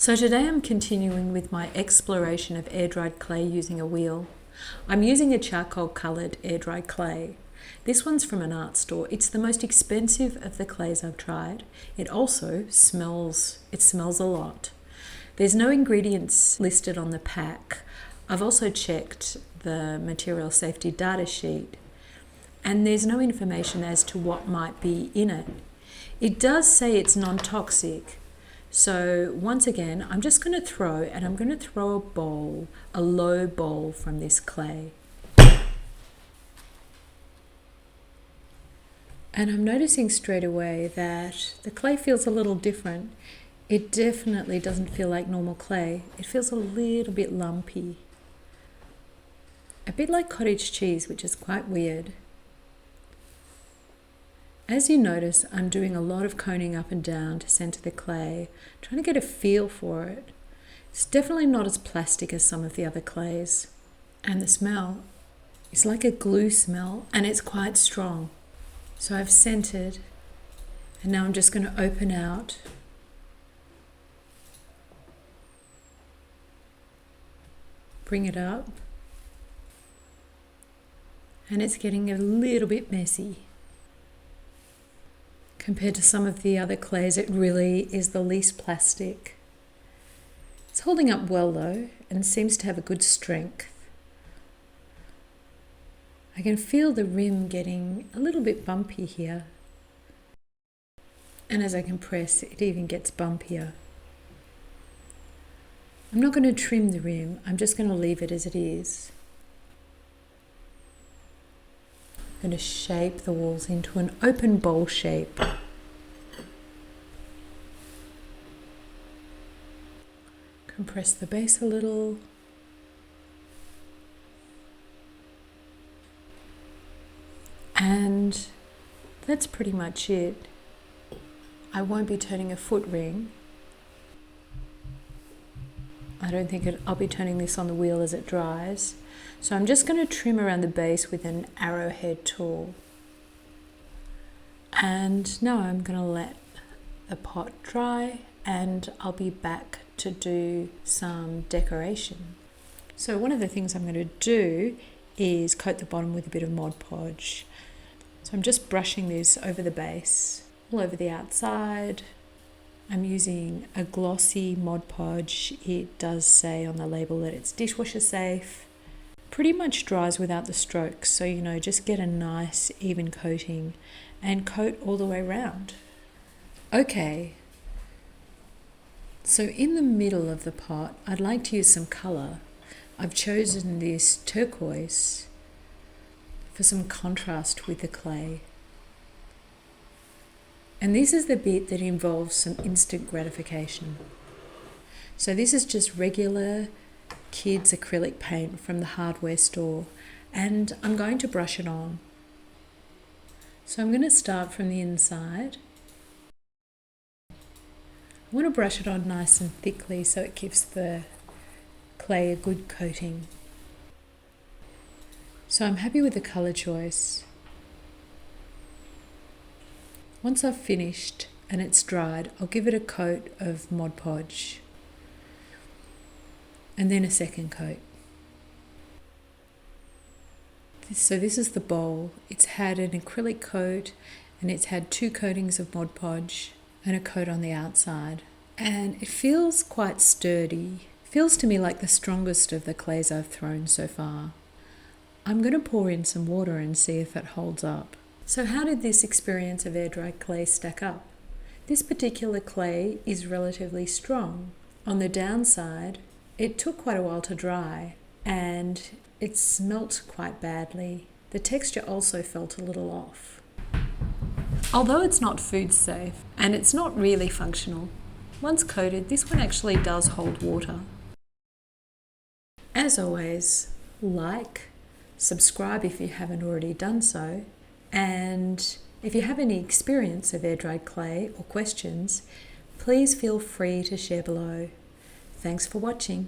So today I'm continuing with my exploration of air-dried clay using a wheel. I'm using a charcoal coloured air-dried clay. This one's from an art store. It's the most expensive of the clays I've tried. It also smells a lot. There's no ingredients listed on the pack. I've also checked the material safety data sheet, and there's no information as to what might be in it. It does say it's non-toxic. So once again, I'm just going to throw a low bowl from this clay. And I'm noticing straight away that the clay feels a little different. It definitely doesn't feel like normal clay. It feels a little bit lumpy. A bit like cottage cheese, which is quite weird. As you notice, I'm doing a lot of coning up and down to center the clay, trying to get a feel for it. It's definitely not as plastic as some of the other clays. And the smell is like a glue smell, and it's quite strong. So I've centered, and now I'm just going to open out. Bring it up. And it's getting a little bit messy. Compared to some of the other clays, it really is the least plastic. It's holding up well though, and seems to have a good strength. I can feel the rim getting a little bit bumpy here. And as I compress, it even gets bumpier. I'm not going to trim the rim, I'm just going to leave it as it is. I'm going to shape the walls into an open bowl shape. Compress the base a little. And that's pretty much it. I won't be turning a foot ring. I don't think I'll be turning this on the wheel as it dries. So I'm just going to trim around the base with an arrowhead tool. And now I'm going to let the pot dry, and I'll be back to do some decoration. So one of the things I'm going to do is coat the bottom with a bit of Mod Podge. So I'm just brushing this over the base, all over the outside. I'm using a glossy Mod Podge. It does say on the label that it's dishwasher safe. Pretty much dries without the strokes, so just get a nice even coating and coat all the way around. Okay, so in the middle of the pot, I'd like to use some colour. I've chosen this turquoise for some contrast with the clay. And this is the bit that involves some instant gratification. So this is just regular kids acrylic paint from the hardware store, and I'm going to brush it on. So I'm going to start from the inside. I want to brush it on nice and thickly so it gives the clay a good coating. So I'm happy with the colour choice. Once I've finished and it's dried, I'll give it a coat of Mod Podge and then a second coat. So this is the bowl. It's had an acrylic coat, and it's had 2 coatings of Mod Podge and a coat on the outside. And it feels quite sturdy. Feels to me like the strongest of the clays I've thrown so far. I'm going to pour in some water and see if it holds up. So how did this experience of air-dried clay stack up? This particular clay is relatively strong. On the downside, it took quite a while to dry, and it smelt quite badly. The texture also felt a little off. Although it's not food safe, and it's not really functional, once coated, this one actually does hold water. As always, like, subscribe if you haven't already done so, and if you have any experience of air-dried clay or questions, please feel free to share below. Thanks for watching.